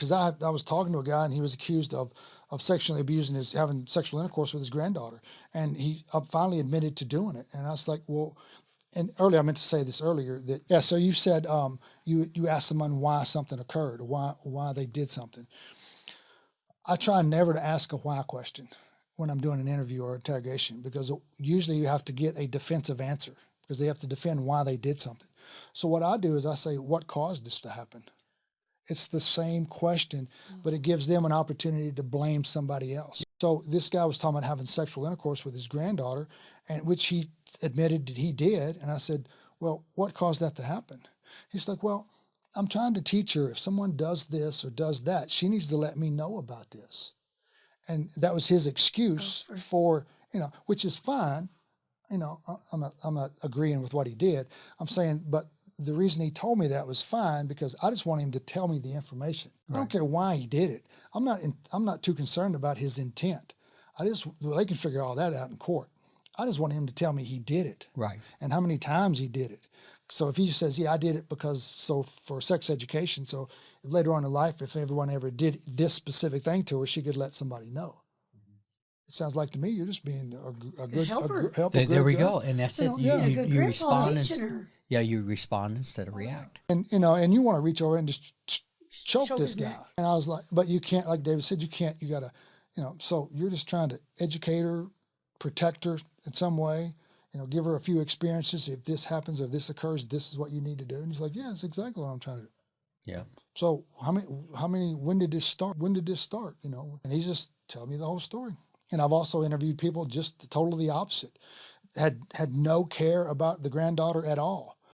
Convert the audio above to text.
because I was talking to a guy and he was accused of sexually abusing having sexual intercourse with his granddaughter, and he finally admitted to doing it. And I was like, well, and earlier I meant to say this earlier that yeah. So you said you asked someone why something occurred, or why they did something. I try never to ask a why question when I'm doing an interview or interrogation, because usually you have to get a defensive answer because they have to defend why they did something. So what I do is I say, what caused this to happen? It's the same question, but it gives them an opportunity to blame somebody else. So this guy was talking about having sexual intercourse with his granddaughter, and which he admitted that he did. And I said, well, what caused that to happen? He's like, well, I'm trying to teach her if someone does this or does that, she needs to let me know about this. And that was his excuse for, which is fine. I'm not agreeing with what he did. I'm saying, but the reason he told me that was fine because I just want him to tell me the information. Right. I don't care why he did it. I'm not too concerned about his intent. They can figure all that out in court. I just want him to tell me he did it. Right. And how many times he did it. So if he says, yeah, I did it for sex education. So later on in life, if everyone ever did this specific thing to her, she could let somebody know. It sounds like to me you're just being a good helper. There we go, and that's it. You respond. You respond instead of react. And and you want to reach over and just choke this guy. And I was like, but you can't. Like David said, you can't. You gotta, So you're just trying to educate her, protect her in some way. Give her a few experiences. If this happens or this occurs, this is what you need to do. And he's like, yeah, that's exactly what I'm trying to do. Yeah. So how many? When did this start? And he's just telling me the whole story. And I've also interviewed people just totally the opposite, had no care about the granddaughter at all.